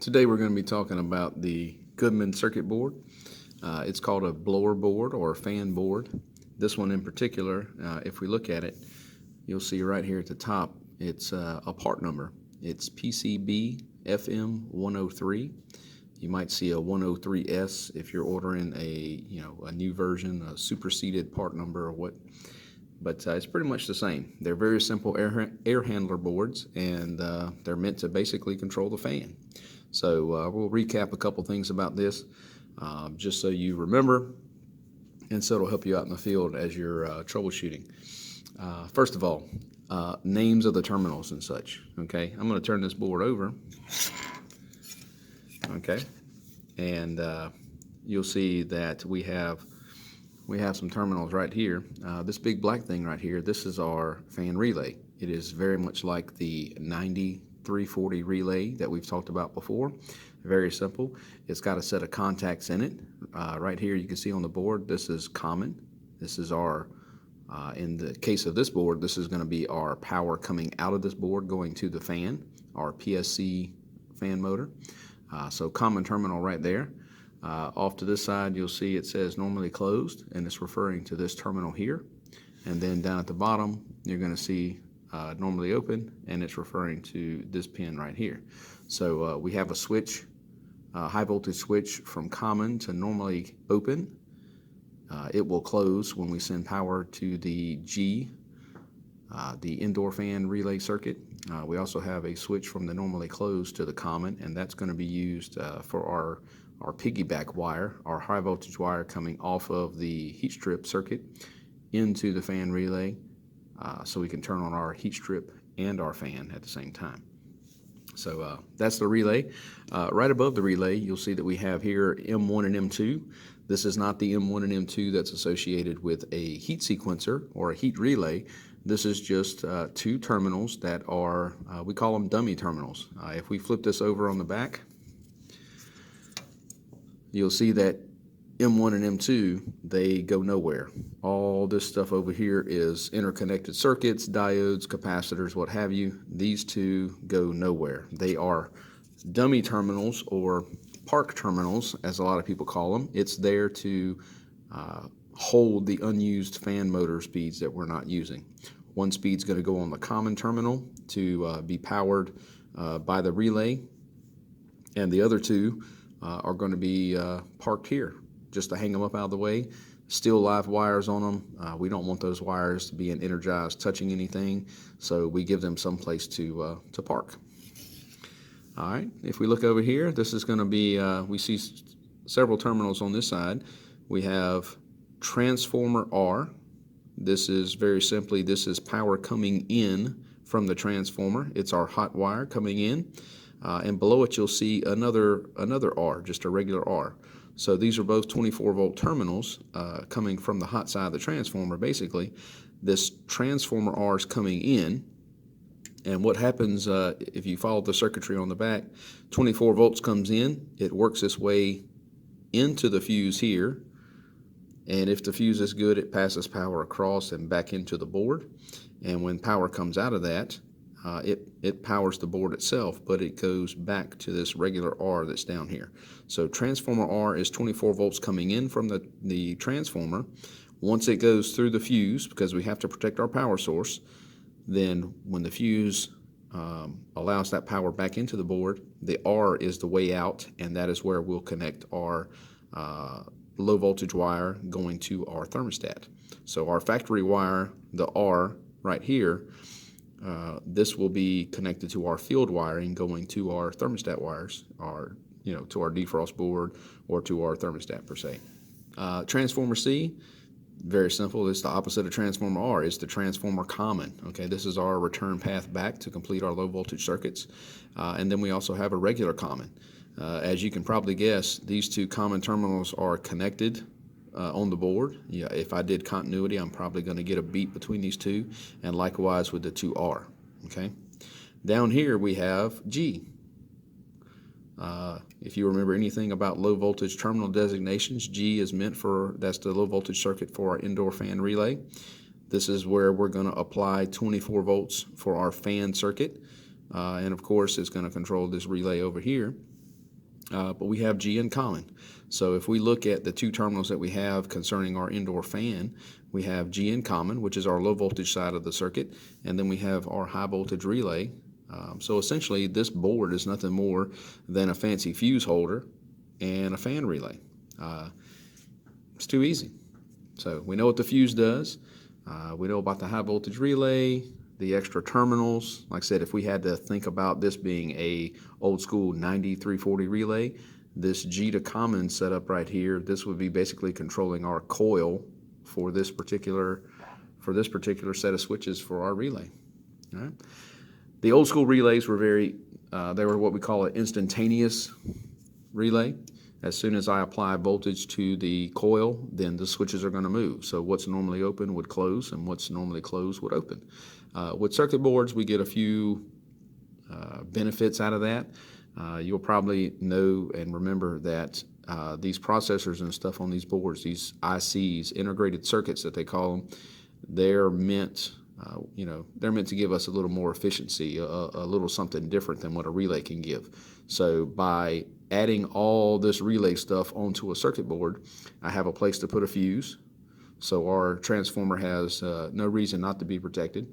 Today we're going to be talking about the Goodman circuit board. It's called a blower board or a fan board. This one in particular, if we look at it, you'll see right here at the top, it's a part number. It's PCB FM 103. You might see a 103S if you're ordering a new version, a superseded part number or what. But it's pretty much the same. They're very simple air handler boards, and they're meant to basically control the fan. So we'll recap a couple things about this just so you remember, and so it'll help you out in the field as you're troubleshooting. First of all, names of the terminals and such. Okay, I'm going to turn this board over. Okay, and you'll see that we have some terminals right here. This big black thing right here, this is our fan relay. It is very much like the 340 relay that we've talked about before. Very simple. It's got a set of contacts in it. Right here you can see on the board, this is common. This is our, in the case of this board, this is going to be our power coming out of this board going to the fan, our PSC fan motor. So common terminal right there. Off to this side you'll see it says normally closed, and it's referring to this terminal here. And then down at the bottom you're going to see normally open, and it's referring to this pin right here. So we have a switch, high voltage switch from common to normally open. It will close when we send power to the G, the indoor fan relay circuit. We also have a switch from the normally closed to the common, and that's going to be used for our piggyback wire, our high voltage wire coming off of the heat strip circuit into the fan relay. So we can turn on our heat strip and our fan at the same time. So that's the relay. Right above the relay, you'll see that we have here M1 and M2. This is not the M1 and M2 that's associated with a heat sequencer or a heat relay. This is just two terminals that are, we call them dummy terminals. If we flip this over on the back, you'll see that M1 and M2, they go nowhere. All this stuff over here is interconnected circuits, diodes, capacitors, what have you. These two go nowhere. They are dummy terminals, or park terminals, as a lot of people call them. It's there to hold the unused fan motor speeds that we're not using. One speed's going to go on the common terminal to be powered by the relay, and the other two are going to be parked here, just to hang them up out of the way. Still live wires on them. We don't want those wires being energized, touching anything, so we give them some place to park. All right, if we look over here, this is going to be, we see several terminals on this side. We have transformer R. This is very simply, this is power coming in from the transformer. It's our hot wire coming in. And below it you'll see another R, just a regular R. So these are both 24 volt terminals coming from the hot side of the transformer. Basically, this transformer R is coming in, and what happens if you follow the circuitry on the back, 24 volts comes in, it works its way into the fuse here, and if the fuse is good, it passes power across and back into the board. And when power comes out of that, it powers the board itself, but it goes back to this regular R that's down here. So transformer R is 24 volts coming in from the transformer. Once it goes through the fuse, because we have to protect our power source, then when the fuse allows that power back into the board, the R is the way out, and that is where we'll connect our low voltage wire going to our thermostat. So our factory wire, the R right here, this will be connected to our field wiring going to our thermostat wires, or to our defrost board or to our thermostat per se. Transformer C, very simple. It's the opposite of transformer R. It's the transformer common. Okay, this is our return path back to complete our low voltage circuits. And then we also have a regular common. As you can probably guess, these two common terminals are connected on the board. Yeah, if I did continuity, I'm probably going to get a beat between these two, and likewise with the two R. Okay, down here we have G. If you remember anything about low voltage terminal designations, G is meant for, that's the low voltage circuit for our indoor fan relay. This is where we're going to apply 24 volts for our fan circuit, and of course it's going to control this relay over here. but we have G in common. So if we look at the two terminals that we have concerning our indoor fan, we have G in common, which is our low voltage side of the circuit, and then we have our high voltage relay. So essentially this board is nothing more than a fancy fuse holder and a fan relay. It's too easy. So we know what the fuse does. We know about the high voltage relay, the extra terminals. Like I said, if we had to think about this being a old school 9340 relay, this G to common setup right here, this would be basically controlling our coil for this particular set of switches for our relay. All right. The old school relays were they were what we call an instantaneous relay. As soon as I apply voltage to the coil, then the switches are going to move. So what's normally open would close, and what's normally closed would open. With circuit boards, we get a few benefits out of that. You'll probably know and remember that these processors and stuff on these boards, these ICs, integrated circuits that they call them, they're meant to give us a little more efficiency, a little something different than what a relay can give. So by adding all this relay stuff onto a circuit board, I have a place to put a fuse. So our transformer has no reason not to be protected.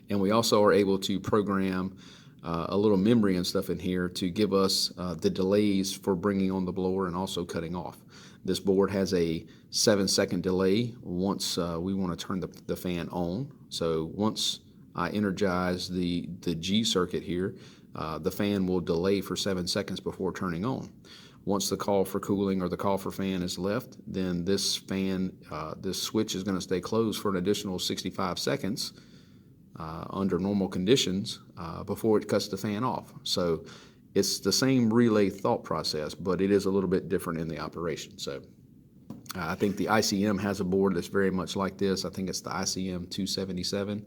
And we also are able to program a little memory and stuff in here to give us the delays for bringing on the blower and also cutting off. This board has a 7-second delay once we want to turn the fan on. So once I energize the G circuit here, the fan will delay for 7 seconds before turning on. Once the call for cooling or the call for fan is left, then this switch is going to stay closed for an additional 65 seconds under normal conditions before it cuts the fan off. So it's the same relay thought process, but it is a little bit different in the operation. So I think the ICM has a board that's very much like this. I think it's the ICM 277,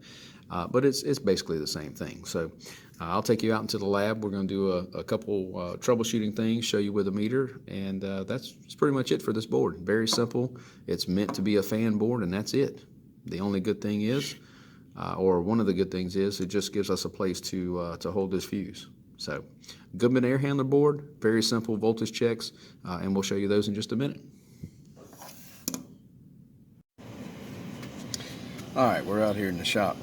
but it's basically the same thing. So I'll take you out into the lab. We're going to do a couple troubleshooting things, show you with a meter, and that's pretty much it for this board. Very simple. It's meant to be a fan board, and that's it. The only good thing is, or one of the good things is, it just gives us a place to hold this fuse. So Goodman air handler board, very simple voltage checks, and we'll show you those in just a minute. All right, we're out here in the shop,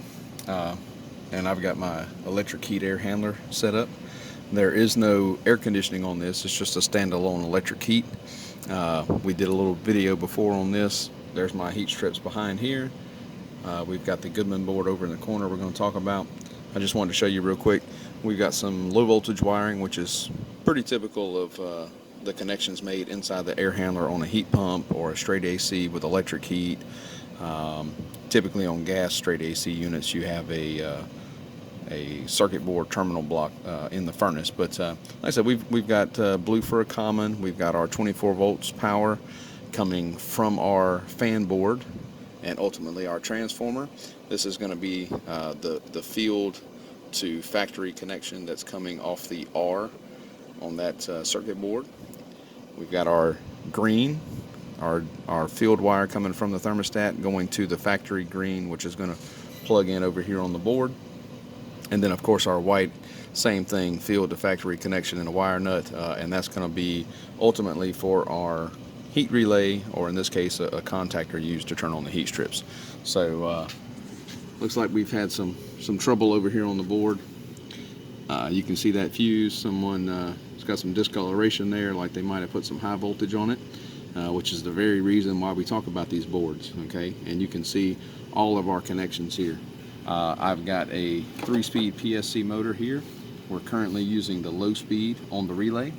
and I've got my electric heat air handler set up. There is no air conditioning on this. It's just a standalone electric heat. We did a little video before on this. There's my heat strips behind here. We've got the Goodman board over in the corner we're going to talk about. I just wanted to show you real quick. We've got some low voltage wiring, which is pretty typical of the connections made inside the air handler on a heat pump or a straight AC with electric heat. Typically on gas straight AC units, you have a circuit board terminal block in the furnace. But like I said, we've got blue for a common. We've got our 24 volts power coming from our fan board and ultimately our transformer. This is going to be the field to factory connection that's coming off the R on that circuit board. We've got our green, our field wire coming from the thermostat going to the factory green, which is going to plug in over here on the board. And then of course our white, same thing, field to factory connection and a wire nut, and that's going to be ultimately for our heat relay, or in this case a contactor used to turn on the heat strips. So looks like we've had some trouble over here on the board. You can see that fuse. Someone has got some discoloration there, like they might have put some high voltage on it, which is the very reason why we talk about these boards. Okay, and you can see all of our connections here. I've got a 3-speed PSC motor here. We're currently using the low speed on the relay.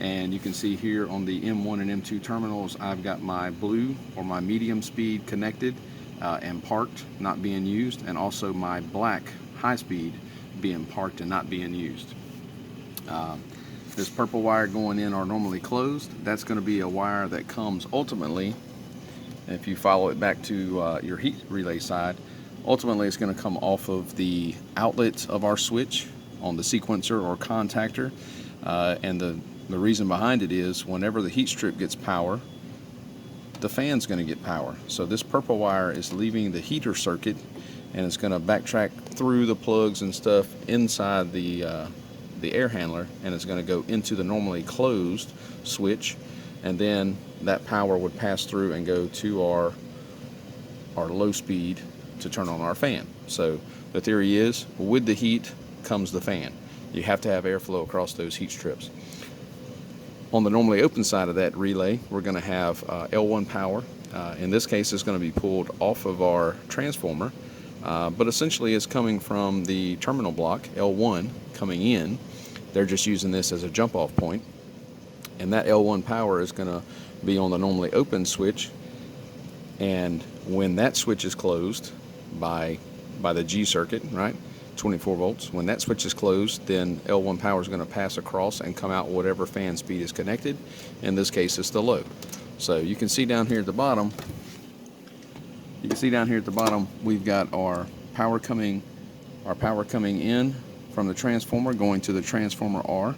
And you can see here on the M1 and M2 terminals, I've got my blue or my medium speed connected and parked, not being used, and also my black high speed being parked and not being used. This purple wire going in are normally closed. That's going to be a wire that comes ultimately, if you follow it back to your heat relay side, ultimately it's going to come off of the outlets of our switch on the sequencer or contactor, and the reason behind it is whenever the heat strip gets power, the fan's going to get power. So this purple wire is leaving the heater circuit, and it's going to backtrack through the plugs and stuff inside the the air handler, and it's going to go into the normally closed switch, and then that power would pass through and go to our low speed to turn on our fan. So the theory is, with the heat comes the fan. You have to have airflow across those heat strips. On the normally open side of that relay, we're going to have L1 power. In this case, it's going to be pulled off of our transformer, but essentially it's coming from the terminal block, L1, coming in. They're just using this as a jump-off point. And that L1 power is going to be on the normally open switch. And when that switch is closed by the G circuit, right, 24 volts, when that switch is closed, then L1 power is going to pass across and come out whatever fan speed is connected. In this case, it's the low. So you can see down here at the bottom, we've got our power coming in from the transformer going to the transformer R.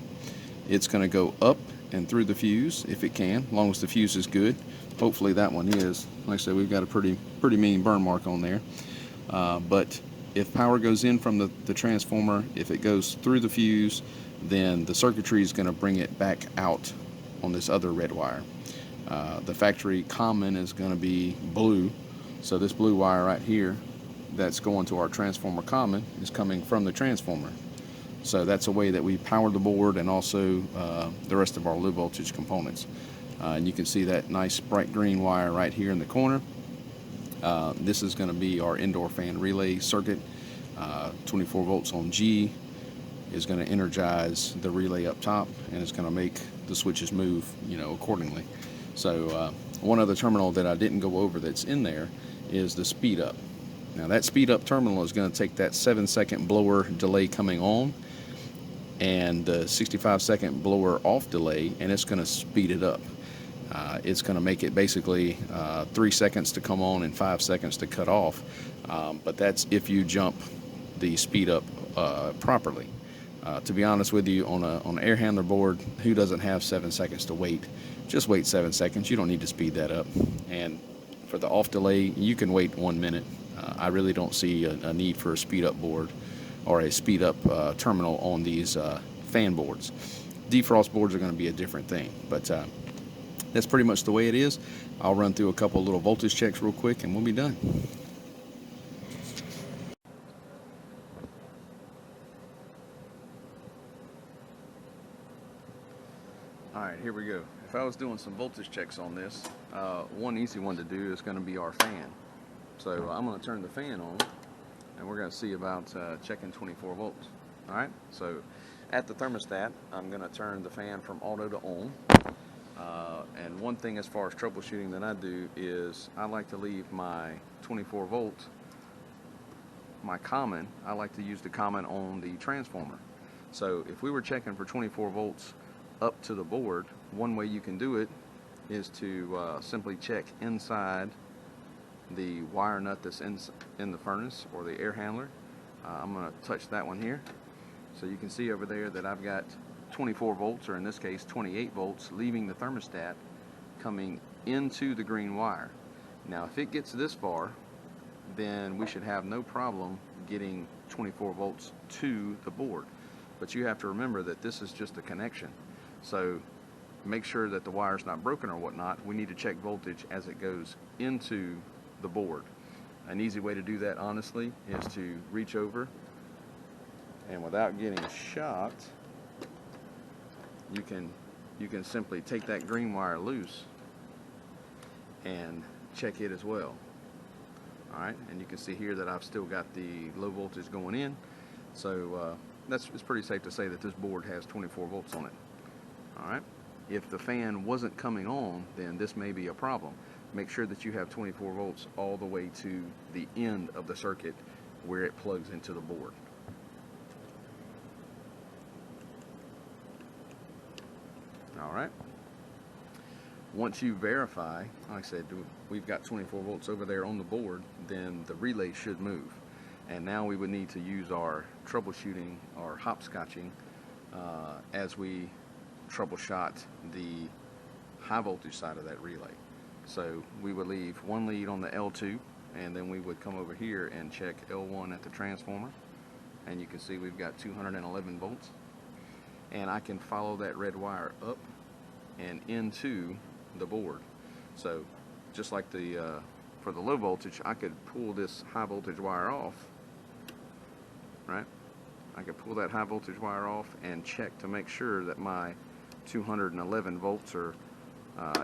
It's going to go up and through the fuse if it can, as long as the fuse is good. Hopefully that one is. Like I said, we've got a pretty mean burn mark on there. But if power goes in from the transformer, if it goes through the fuse, then the circuitry is going to bring it back out on this other red wire. The factory common is going to be blue. So this blue wire right here that's going to our transformer common is coming from the transformer. So that's a way that we power the board and also the rest of our low voltage components. And you can see that nice bright green wire right here in the corner. This is going to be our indoor fan relay circuit. 24 volts on G is going to energize the relay up top, and it's going to make the switches move, accordingly. So one other terminal that I didn't go over that's in there is the speed up. Now that speed up terminal is going to take that 7-second blower delay coming on and the 65-second blower off delay, and it's going to speed it up. It's going to make it basically 3 seconds to come on and 5 seconds to cut off, but that's if you jump the speed up properly. To be honest with you, on an air handler board, who doesn't have 7 seconds to wait? Just wait 7 seconds. You don't need to speed that up. And for the off delay, you can wait 1 minute. I really don't see a need for a speed up board or a speed up terminal on these fan boards. Defrost boards are going to be a different thing, but that's pretty much the way it is. I'll run through a couple little voltage checks real quick and we'll be done. Alright, here we go. If I was doing some voltage checks on this, one easy one to do is going to be our fan. So I'm going to turn the fan on and we're going to see about checking 24 volts. Alright, so at the thermostat, I'm going to turn the fan from auto to on. And one thing as far as troubleshooting that I do is I like to leave my 24 volt, my common, I like to use the common on the transformer. So if we were checking for 24 volts up to the board, one way you can do it is to simply check inside the wire nut that's in the furnace or the air handler. I'm going to touch that one here. So you can see over there that I've got 24 volts, or in this case 28 volts, leaving the thermostat coming into the green wire. Now if it gets this far, then we should have no problem getting 24 volts to the board. But you have to remember that this is just a connection. So make sure that the wire's not broken or whatnot. We need to check voltage as it goes into the board. An easy way to do that, honestly, is to reach over and without getting shocked, you can simply take that green wire loose and check it as well. Alright, and you can see here that I've still got the low voltage going in, so it's pretty safe to say that this board has 24 volts on it. Alright, if the fan wasn't coming on, then this may be a problem. Make sure that you have 24 volts all the way to the end of the circuit where it plugs into the board. Alright, once you verify, like I said, we've got 24 volts over there on the board, then the relay should move. And now we would need to use our troubleshooting or hopscotching as we troubleshot the high voltage side of that relay. So we would leave one lead on the L2, and then we would come over here and check L1 at the transformer, and you can see we've got 211 volts. and I can follow that red wire up and into the board. So just like the for the low voltage, I could pull this high voltage wire off, right? I could pull that high voltage wire off and check to make sure that my 211 volts are,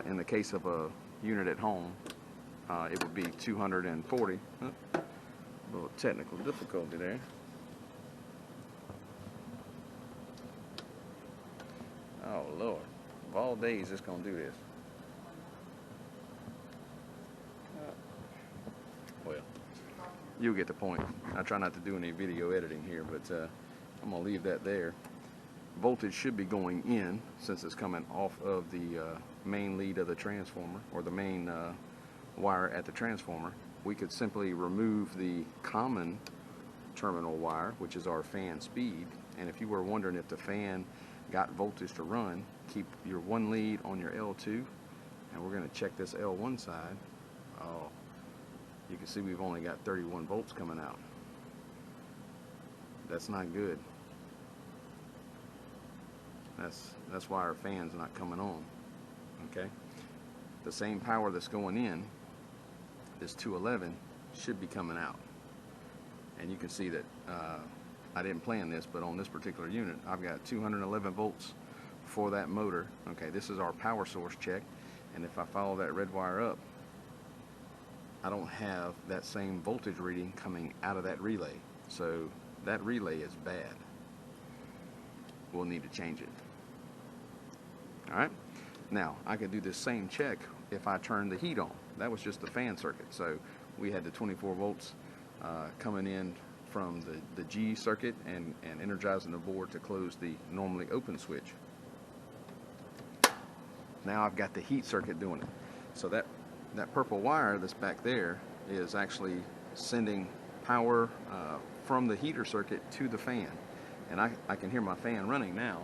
in the case of a unit at home, it would be 240. A little technical difficulty there. Oh Lord, of all days it's gonna do this. Well, you'll get the point. I try not to do any video editing here, but I'm gonna leave that there. Voltage should be going in since it's coming off of the main lead of the transformer, or the main wire at the transformer. We could simply remove the common terminal wire, which is our fan speed, and if you were wondering if the fan got voltage to run, keep your one lead on your L2, and we're going to check this L1 side. Oh, you can see we've only got 31 volts coming out. That's not good. That's why our fan's not coming on. Okay, the same power that's going in, this 211, should be coming out. And you can see that I didn't plan this, but on this particular unit, I've got 211 volts for that motor. Okay, this is our power source check, and if I follow that red wire up, I don't have that same voltage reading coming out of that relay. So that relay is bad. We'll need to change it. All right, now I could do this same check if I turn the heat on. That was just the fan circuit, so we had the 24 volts coming in from the G circuit and energizing the board to close the normally open switch. Now I've got the heat circuit doing it. So that purple wire that's back there is actually sending power from the heater circuit to the fan. And I can hear my fan running now.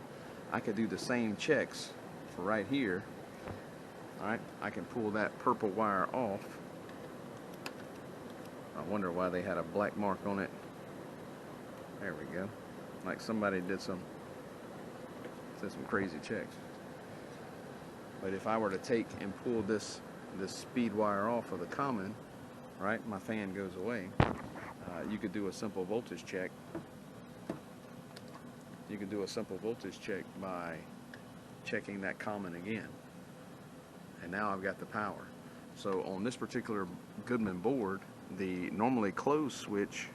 I could do the same checks for right here. All right, I can pull that purple wire off. I wonder why they had a black mark on it. There we go. Like somebody did some crazy checks. But if I were to take and pull this speed wire off of the common, right, my fan goes away. You could do a simple voltage check. You can do a simple voltage check by checking that common again. And now I've got the power. So on this particular Goodman board, the normally closed switch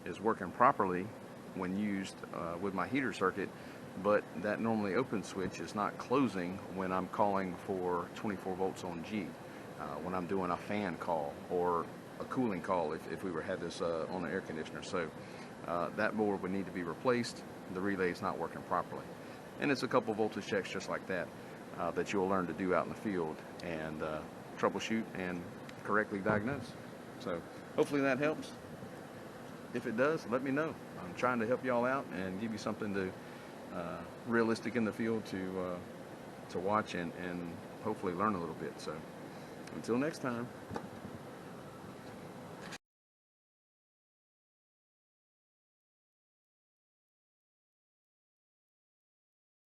is working properly when used with my heater circuit, but that normally open switch is not closing when I'm calling for 24 volts on G, when I'm doing a fan call or a cooling call if we had this on the air conditioner. So that board would need to be replaced. The relay is not working properly. And it's a couple voltage checks just like that that you'll learn to do out in the field and troubleshoot and correctly diagnose. So hopefully that helps. If it does, let me know. I'm trying to help y'all out and give you something to realistic in the field to watch and hopefully learn a little bit. So until next time.